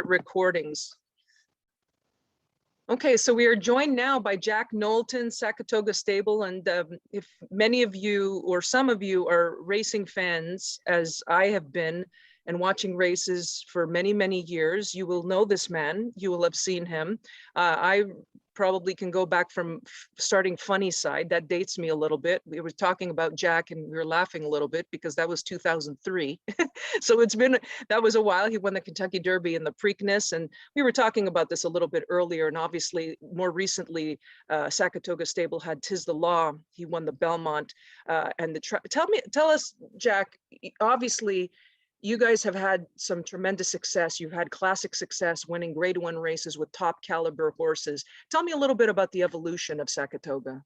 recordings. Okay, so we are joined now by Jack Knowlton, Sackatoga Stable. And if many of you or some of you are racing fans, as I have been, and watching races for many, many years, you will know this man. You will have seen him. I probably can go back from starting Funny Cide. That dates me a little bit. We were talking about Jack and we were laughing a little bit because that was 2003. So that was a while. He won the Kentucky Derby and the Preakness. And we were talking about this a little bit earlier. And obviously, more recently, Sackatoga Stable had 'Tis the Law. He won the Belmont. And tell us, Jack, obviously, you guys have had some tremendous success. You've had classic success winning Grade 1 races with top caliber horses. Tell me a little bit about the evolution of Sackatoga.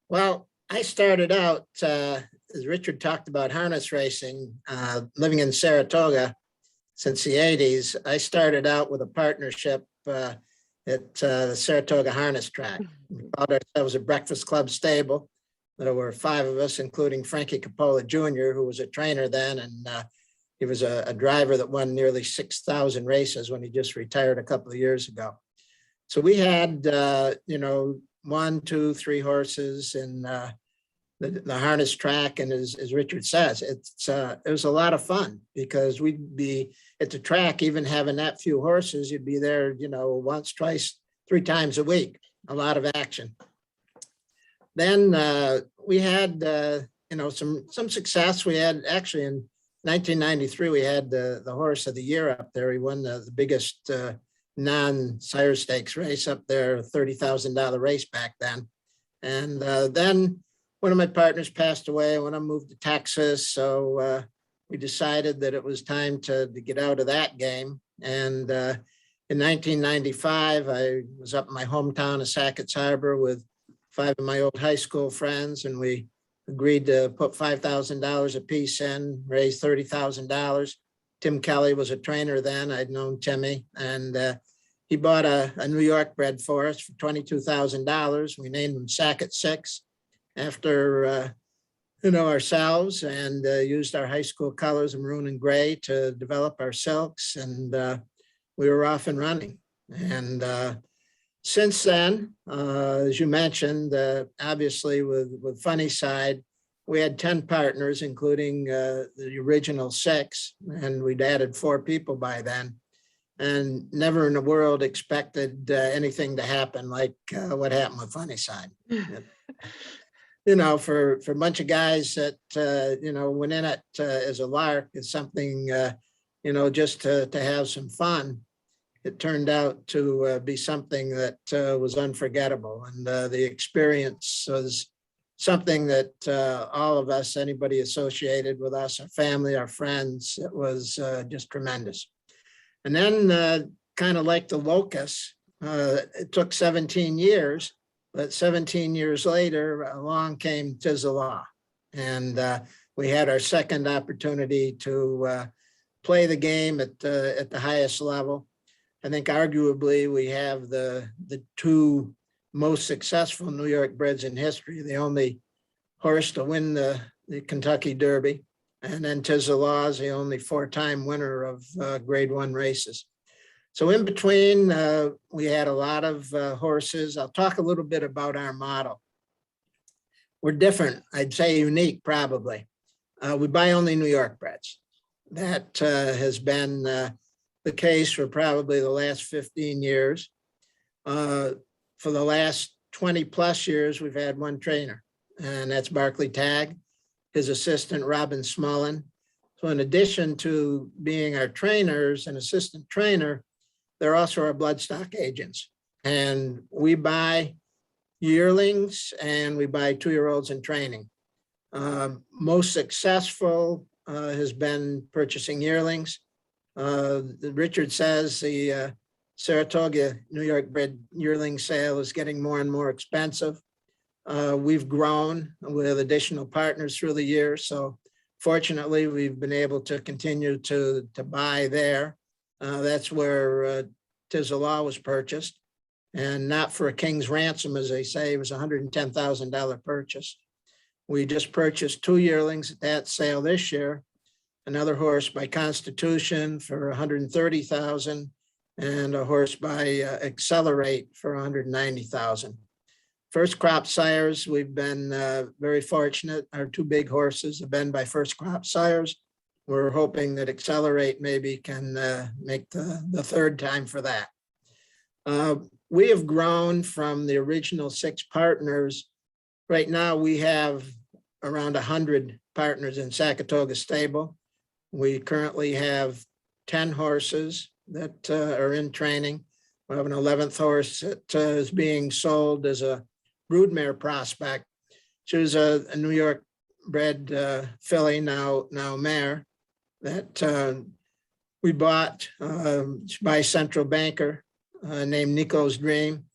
Well, I started out, as Richard talked about harness racing, living in Saratoga since the 80s. I started out with a partnership at the Saratoga Harness Track. We called ourselves a Breakfast Club stable. There were 5 of us, including Frankie Coppola Jr., who was a trainer then, and he was a driver that won nearly 6,000 races when he just retired a couple of years ago. So we had, 1, 2, 3 horses in the harness track, and as Richard says, it was a lot of fun because we'd be at the track, even having that few horses, you'd be there, once, twice, 3 times a week. A lot of action. Then we had, some success. We had actually in 1993, we had the horse of the year up there. He won the biggest non-sire stakes race up there, $30,000 race back then. And then one of my partners passed away when I moved to Texas. So we decided that it was time to get out of that game. And in 1995, I was up in my hometown of Sackett's Harbor with 5 of my old high school friends, and we agreed to put $5,000 a piece in, raise $30,000. Tim Kelly was a trainer then. I'd known Timmy, and he bought a New York bred for us for $22,000. We named him Sackett 6 after ourselves, and used our high school colors of maroon and gray to develop our silks, and we were off and running. And since then, as you mentioned, obviously with Funny Cide, we had 10 partners, including the original 6, and we'd added 4 people by then, and never in the world expected anything to happen like what happened with Funny Cide. For a bunch of guys that, went in it as a lark, as something, just to have some fun. It turned out to be something that was unforgettable. And the experience was something that all of us, anybody associated with us, our family, our friends, it was just tremendous. And then kind of like the locust, it took 17 years, but 17 years later, along came 'Tis the Law. And we had our second opportunity to play the game at the highest level. I think arguably we have the 2 most successful New York breds in history, the only horse to win the Kentucky Derby. And then 'Tis the Law is the only 4-time winner of Grade 1 races. So in between, we had a lot of horses. I'll talk a little bit about our model. We're different, I'd say unique probably. We buy only New York breds. That has been the case for probably the last 15 years. For the last 20 plus years, we've had 1 trainer, and that's Barclay Tagg, his assistant, Robin Smullen. So in addition to being our trainers and assistant trainer, they're also our bloodstock agents. And we buy yearlings and we buy 2-year-olds in training. Most successful has been purchasing yearlings. Richard says the Saratoga New York bred yearling sale is getting more and more expensive. We've grown with additional partners through the years. So fortunately, we've been able to continue to buy there. That's where 'Tis the Law was purchased, and not for a king's ransom, as they say. It was a $110,000 purchase. We just purchased 2 yearlings at that sale this year. another horse by Constitution for 130,000, and a horse by Accelerate for 190,000. First crop sires, we've been very fortunate. Our two big horses have been by first crop sires. We're hoping that Accelerate maybe can make the third time for that. We have grown from the original 6 partners. Right now we have around 100 partners in Sackatoga stable. We currently have 10 horses that are in training. We have an 11th horse that is being sold as a broodmare prospect. She was a New York bred filly, now mare, that we bought by Central Banker named Nico's Dream.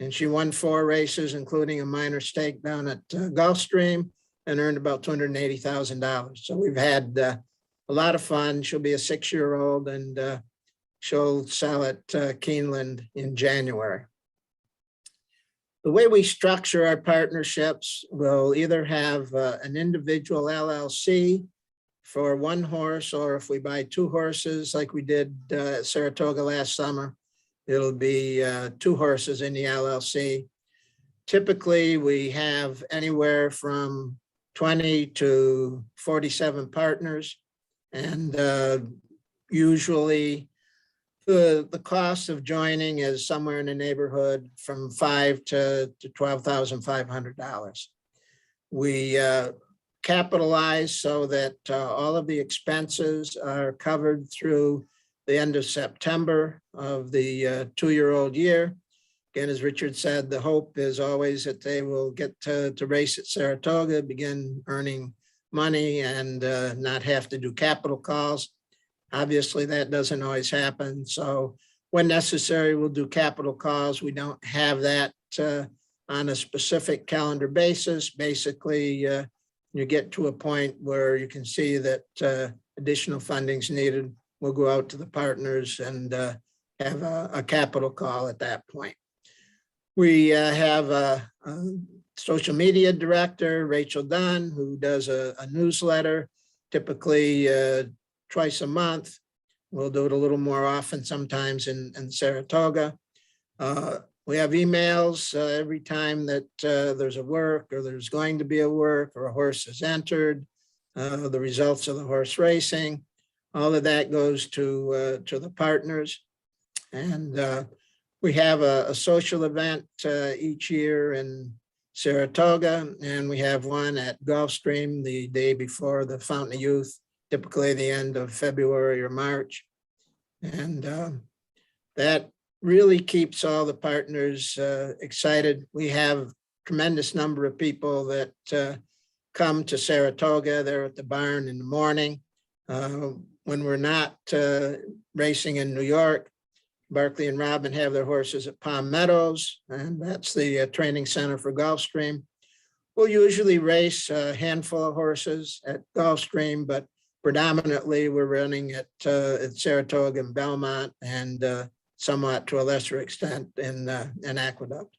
And she won 4 races, including a minor stake down at Gulfstream, and earned about $280,000. So we've had a lot of fun. She'll be a 6-year-old, and she'll sell at Keeneland in January. The way we structure our partnerships, we'll either have an individual LLC for 1 horse, or if we buy 2 horses like we did at Saratoga last summer, it'll be 2 horses in the LLC. Typically, we have anywhere from 20 to 47 partners, and usually the cost of joining is somewhere in the neighborhood from $5,000 to $12,500. We capitalize so that all of the expenses are covered through the end of September of the 2-year-old year. Again, as Richard said, the hope is always that they will get to race at Saratoga, begin earning money, and not have to do capital calls. Obviously, that doesn't always happen. So when necessary, we'll do capital calls. We don't have that on a specific calendar basis. Basically, you get to a point where you can see that additional funding is needed. We'll go out to the partners and have a capital call at that point. We have a social media director, Rachel Dunn, who does a newsletter, typically twice a month. We'll do it a little more often sometimes in Saratoga. We have emails every time that there's a work, or there's going to be a work, or a horse is entered, the results of the horse racing. All of that goes to the partners. And we have a social event each year in Saratoga, and we have one at Gulfstream the day before the Fountain of Youth, typically the end of February or March. And that really keeps all the partners excited. We have a tremendous number of people that come to Saratoga. They're at the barn in the morning. When we're not racing in New York, Barkley and Robin have their horses at Palm Meadows, and that's the training center for Gulfstream. We'll usually race a handful of horses at Gulfstream, but predominantly we're running at Saratoga and Belmont, and somewhat to a lesser extent in Aqueduct.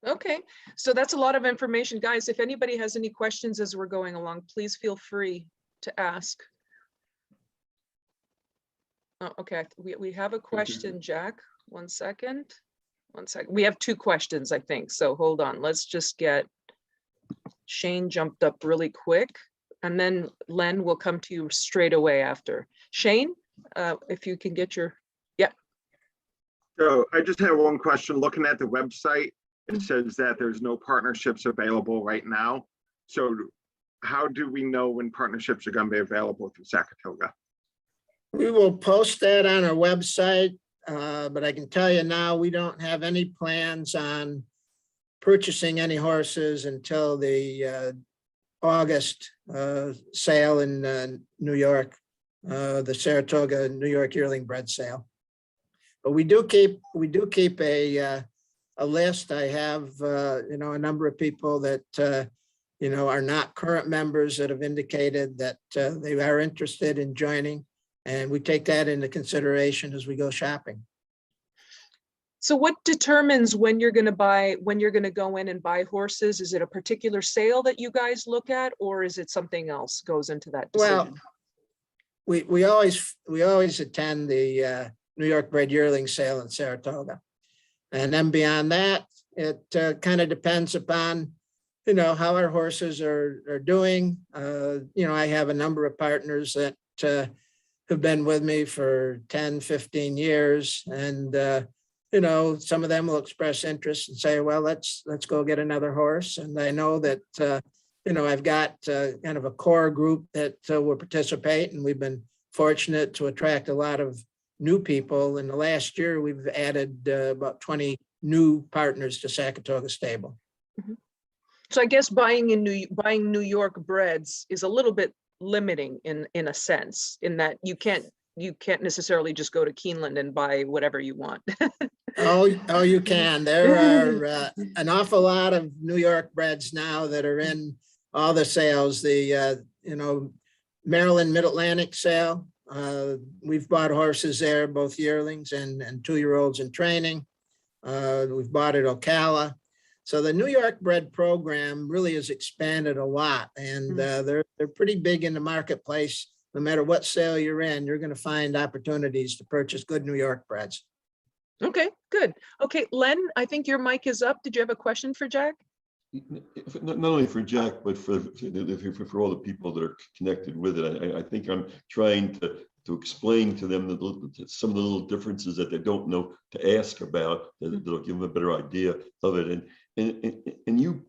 Okay, so that's a lot of information. Guys, if anybody has any questions as we're going along, please feel free to ask. Oh, okay, we have a question, Jack. One second. We have 2 questions, I think. So hold on. Let's just get Shane jumped up really quick, and then Len will come to you straight away after. Shane, if you can get your, yeah. So I just have one question. Looking at the website, it says that there's no partnerships available right now. So how do we know when partnerships are going to be available through Sackatoga? We will post that on our website, but I can tell you now, we don't have any plans on purchasing any horses until the August sale in New York, the Saratoga New York yearling bred sale. But we do keep a list. I have a number of people that are not current members that have indicated that they are interested in joining. And we take that into consideration as we go shopping. So what determines when you're going to go in and buy horses? Is it a particular sale that you guys look at, or is it something else goes into that Well, decision? we always attend the New York bred yearling sale in Saratoga. And then beyond that, it kind of depends upon, how our horses are doing. I have a number of partners that have been with me for 10, 15 years. And, some of them will express interest and say, well, let's go get another horse. And I know that, I've got kind of a core group that will participate, and we've been fortunate to attract a lot of new people. In the last year, we've added about 20 new partners to Sackatoga Stable. Mm-hmm. So I guess buying New York breds is a little bit limiting in a sense, in that you can't necessarily just go to Keeneland and buy whatever you want. Oh, you can. There are an awful lot of New York breds now that are in all the sales. The Maryland Mid-Atlantic sale. We've bought horses there, both yearlings and 2-year-olds in training. We've bought at Ocala. So the New York bred program really has expanded a lot, and they're pretty big in the marketplace. No matter what sale you're in, you're going to find opportunities to purchase good New York breds. Okay, good. Okay, Len, I think your mic is up. Did you have a question for Jack? Not only for Jack, but for all the people that are connected with it. I think I'm trying to explain to them some of the little differences that they don't know to ask about, that'll give them a better idea of it. And you,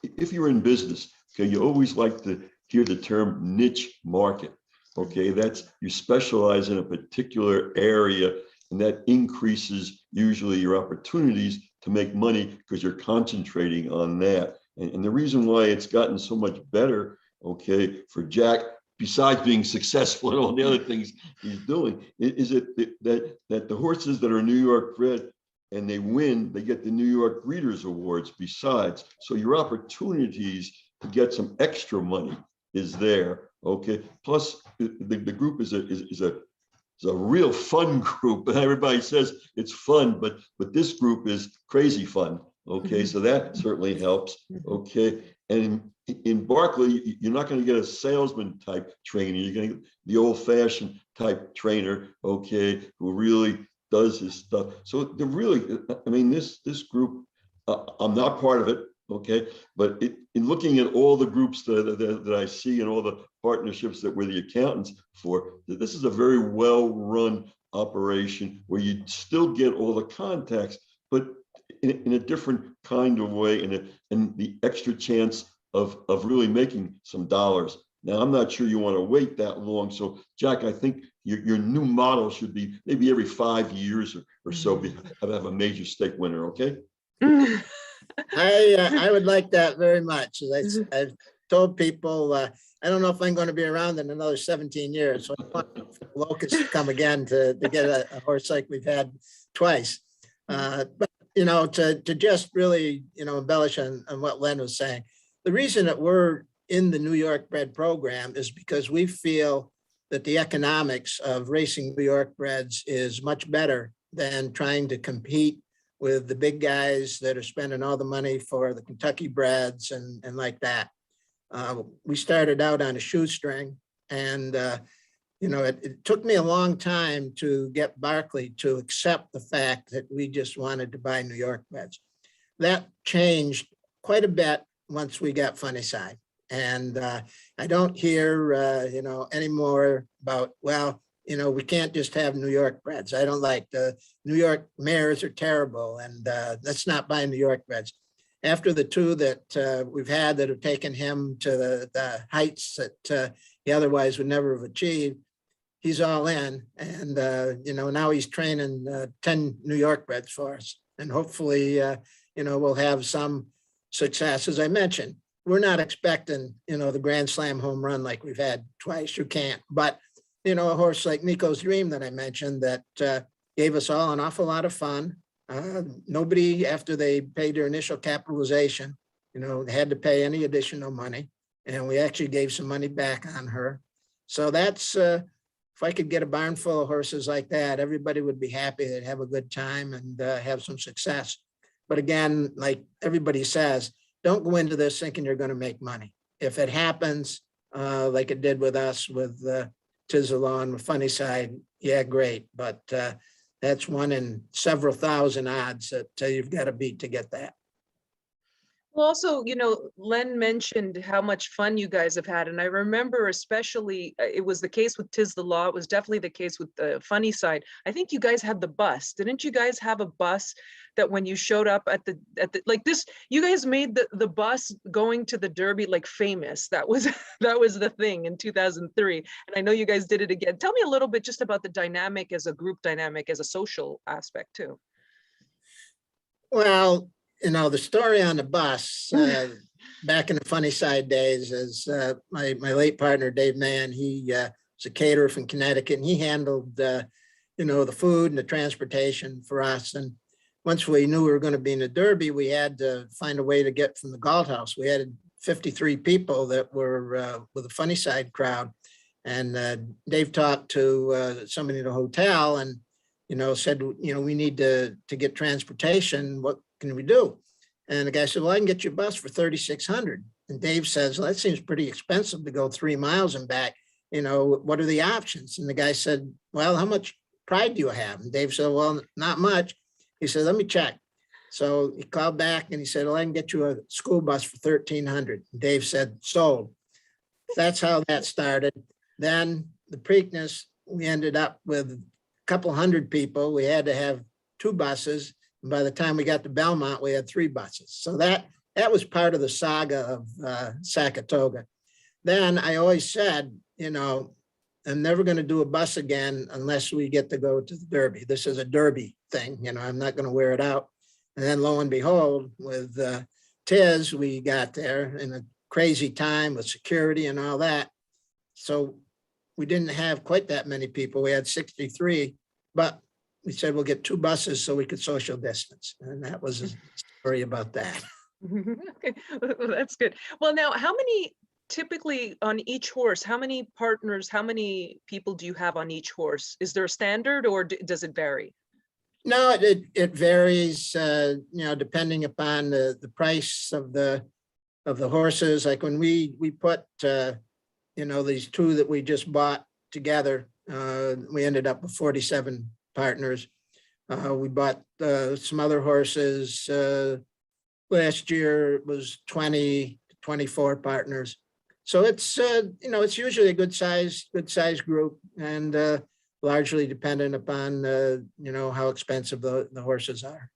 if you're in business, okay, you always like to hear the term niche market. Okay, that's you specialize in a particular area, and that increases usually your opportunities to make money because you're concentrating on that. And the reason why it's gotten so much better, okay, for Jack, besides being successful and all the other things he's doing, is that the horses that are New York bred and they win, they get the New York Breeders' Awards besides. So your opportunities to get some extra money is there. Okay. Plus, the group is a real fun group. Everybody says it's fun, but this group is crazy fun. Okay, so that certainly helps. Okay, and in Barkley, you're not going to get a salesman type trainer. You're going to get the old-fashioned type trainer. Okay, who really does his stuff. So they're really, I mean, this group, I'm not part of it. Okay, but in looking at all the groups that I see and all the partnerships that we're the accountants for, this is a very well-run operation where you still get all the contacts, but in a different kind of way, and the extra chance of really making some dollars. Now, I'm not sure you want to wait that long. So, Jack, I think your new model should be maybe every 5 years or so have a major stake winner. Okay. I would like that very much. As I've told people, I don't know if I'm going to be around in another 17 years. So I want Locust to come again to get a horse like we've had twice. But, to just really, embellish on what Len was saying, the reason that we're in the New York bred program is because we feel that the economics of racing New York breds is much better than trying to compete with the big guys that are spending all the money for the Kentucky breds and like that. We started out on a shoestring, and it took me a long time to get Barkley to accept the fact that we just wanted to buy New York breds. That changed quite a bit once we got Funny Cide. And I don't hear, anymore about, well, we can't just have New York breds. I don't like the New York mares are terrible, and let's not buy New York breds. After the two that we've had that have taken him to the heights that he otherwise would never have achieved, he's all in. And, now he's training 10 New York breds for us. And hopefully, we'll have some success. As I mentioned, we're not expecting, the Grand Slam home run like we've had twice. You can't. But, a horse like Nico's Dream that I mentioned that gave us all an awful lot of fun. Nobody, after they paid their initial capitalization, had to pay any additional money. And we actually gave some money back on her. So that's if I could get a barn full of horses like that, everybody would be happy. They'd have a good time and have some success. But again, like everybody says, don't go into this thinking you're going to make money. If it happens, like it did with us with Tizzalon, with Funny Cide, yeah, great. But that's one in several thousand odds that you've got to beat to get that. Well, also, you know, Len mentioned how much fun you guys have had. And I remember especially, it was the case with Tis the Law. It was definitely the case with the Funny Cide. I think you guys had the bus. Didn't you guys have a bus that when you showed up at the like this, you guys made the bus going to the Derby like famous. That was that was the thing in 2003. And I know you guys did it again. Tell me a little bit just about the dynamic as a group dynamic, as a social aspect too. Well, you know, the story on the bus back in the Funny Cide days is my late partner, Dave Mann, he was a caterer from Connecticut, and he handled, you know, the food and the transportation for us. And once we knew we were going to be in the Derby, we had to find a way to get from the Galt House. We had 53 people that were with the Funny Cide crowd. And Dave talked to somebody in the hotel and, you know, said, you know, we need to get transportation. What can we do? And the guy said, well, I can get you a bus for $3,600. And Dave says, well, that seems pretty expensive to go 3 miles and back. You know, what are the options? And the guy said, well, how much pride do you have? And Dave said, well, not much. He said, let me check. So he called back and he said, well, I can get you a school bus for $1,300. And Dave said, sold. That's how that started. Then the Preakness, we ended up with a couple hundred people. We had to have 2 buses. And by the time we got to Belmont, we had 3 buses. So that was part of the saga of Sackatoga. Then I always said, you know, I'm never going to do a bus again unless we get to go to the Derby. This is a Derby thing, you know, I'm not going to wear it out. And then lo and behold, with Tiz, we got there in a crazy time with security and all that. So we didn't have quite that many people. We had 63, but we said we'll get 2 buses so we could social distance. And that was a story about that. Okay, well, that's good. Well, now, how many typically on each horse, how many partners, how many people do you have on each horse? Is there a standard or does it vary? No, it varies, you know, depending upon the price of the horses. Like when we put, you know, these 2 that we just bought together, we ended up with 47 partners. We bought some other horses. Last year it was 20, 24 partners. So it's, you know, it's usually a good size group and largely dependent upon, you know, how expensive the horses are.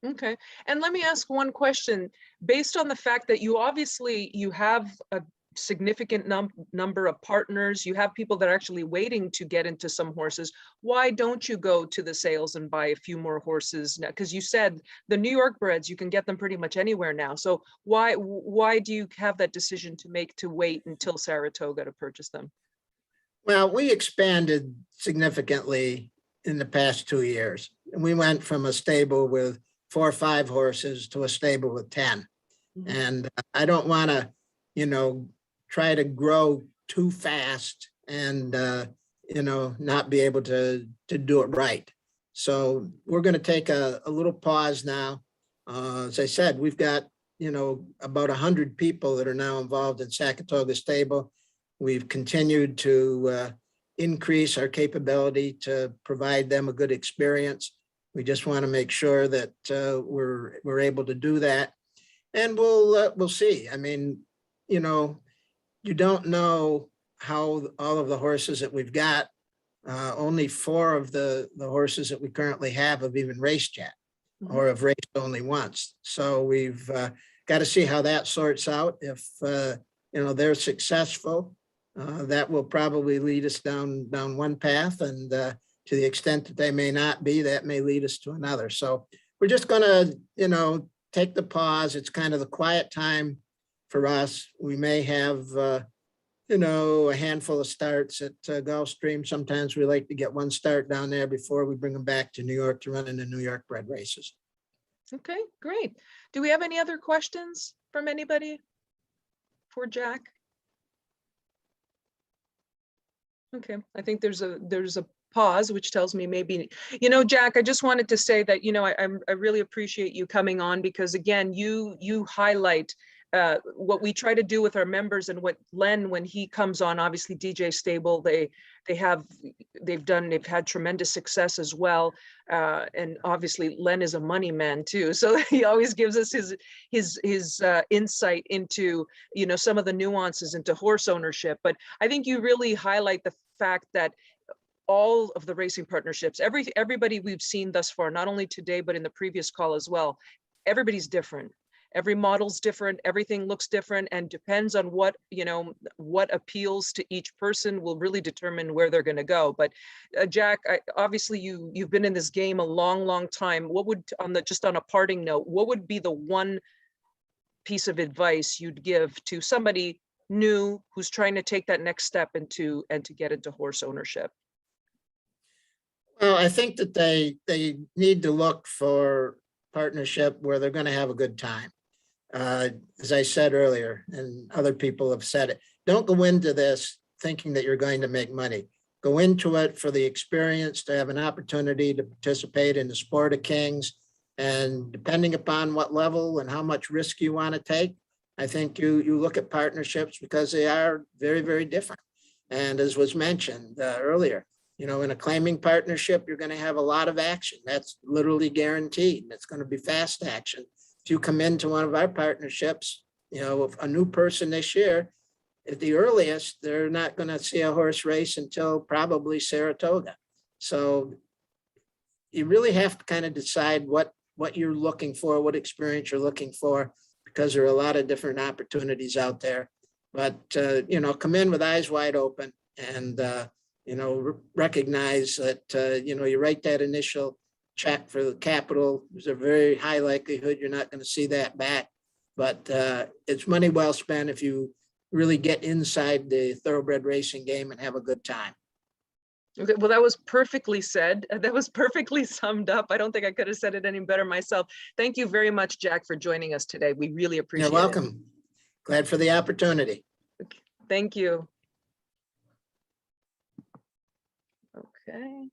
Okay. And let me ask one question. Based on the fact that you obviously, you have a significant number of partners, you have people that are actually waiting to get into some horses, why don't you go to the sales and buy a few more horses now? Because you said the New York breds, you can get them pretty much anywhere now. So why do you have that decision to make to wait until Saratoga to purchase them? Well, we expanded significantly in the past 2 years. And we went from a stable with 4 or 5 horses to a stable with 10. Mm-hmm. And I don't want to, you know, try to grow too fast and, you know, not be able to do it right. So we're going to take a little pause now. As I said, we've got, you know, about 100 people that are now involved in Sackatoga Stable. We've continued to increase our capability to provide them a good experience. We just want to make sure that we're able to do that. And we'll see. I mean, you know, you don't know how all of the horses that we've got, only 4 of the horses that we currently have even raced yet, mm-hmm. or have raced only once. So we've got to see how that sorts out. If, you know, they're successful, that will probably lead us down one path. And to the extent that they may not be, that may lead us to another. So we're just going to, you know, take the pause. It's kind of the quiet time for us. We may have, you know, a handful of starts at Gulfstream. Sometimes we like to get 1 start down there before we bring them back to New York to run in the New York bred races. Okay, great. Do we have any other questions from anybody for Jack? Okay, I think there's a pause, which tells me maybe, Jack, I just wanted to say that, I really appreciate you coming on, because again, you highlight what we try to do with our members, and what Len, when he comes on, obviously DJ Stable, they've had tremendous success as well. And obviously Len is a money man too. So he always gives us his insight into, some of the nuances into horse ownership. But I think you really highlight the fact that all of the racing partnerships, everybody we've seen thus far, not only today, but in the previous call as well, everybody's different. Every model's different, everything looks different, and depends on what appeals to each person will really determine where they're going to go. But Jack, obviously you've been in this game a long time. What would, just on a parting note, what would be the one piece of advice you'd give to somebody new who's trying to take that next step and to get into horse ownership? Well, I think that they need to look for partnership where they're going to have a good time. As I said earlier, and other people have said it, don't go into this thinking that you're going to make money. Go into it for the experience, to have an opportunity to participate in the sport of kings. And depending upon what level and how much risk you want to take, I think you look at partnerships, because they are very, very different. And as was mentioned earlier, in a claiming partnership, you're going to have a lot of action. That's literally guaranteed. It's going to be fast action. If you come into one of our partnerships, a new person this year, at the earliest, they're not going to see a horse race until probably Saratoga. So you really have to kind of decide what you're looking for, what experience you're looking for, because there are a lot of different opportunities out there. But, come in with eyes wide open, and, recognize that, you write that initial check for the capital. There's a very high likelihood you're not going to see that back, but it's money well spent if you really get inside the thoroughbred racing game and have a good time. Okay, well, that was perfectly said. That was perfectly summed up. I don't think I could have said it any better myself. Thank you very much, Jack, for joining us today. We really appreciate it. You're welcome. Glad for the opportunity. Thank you. Okay.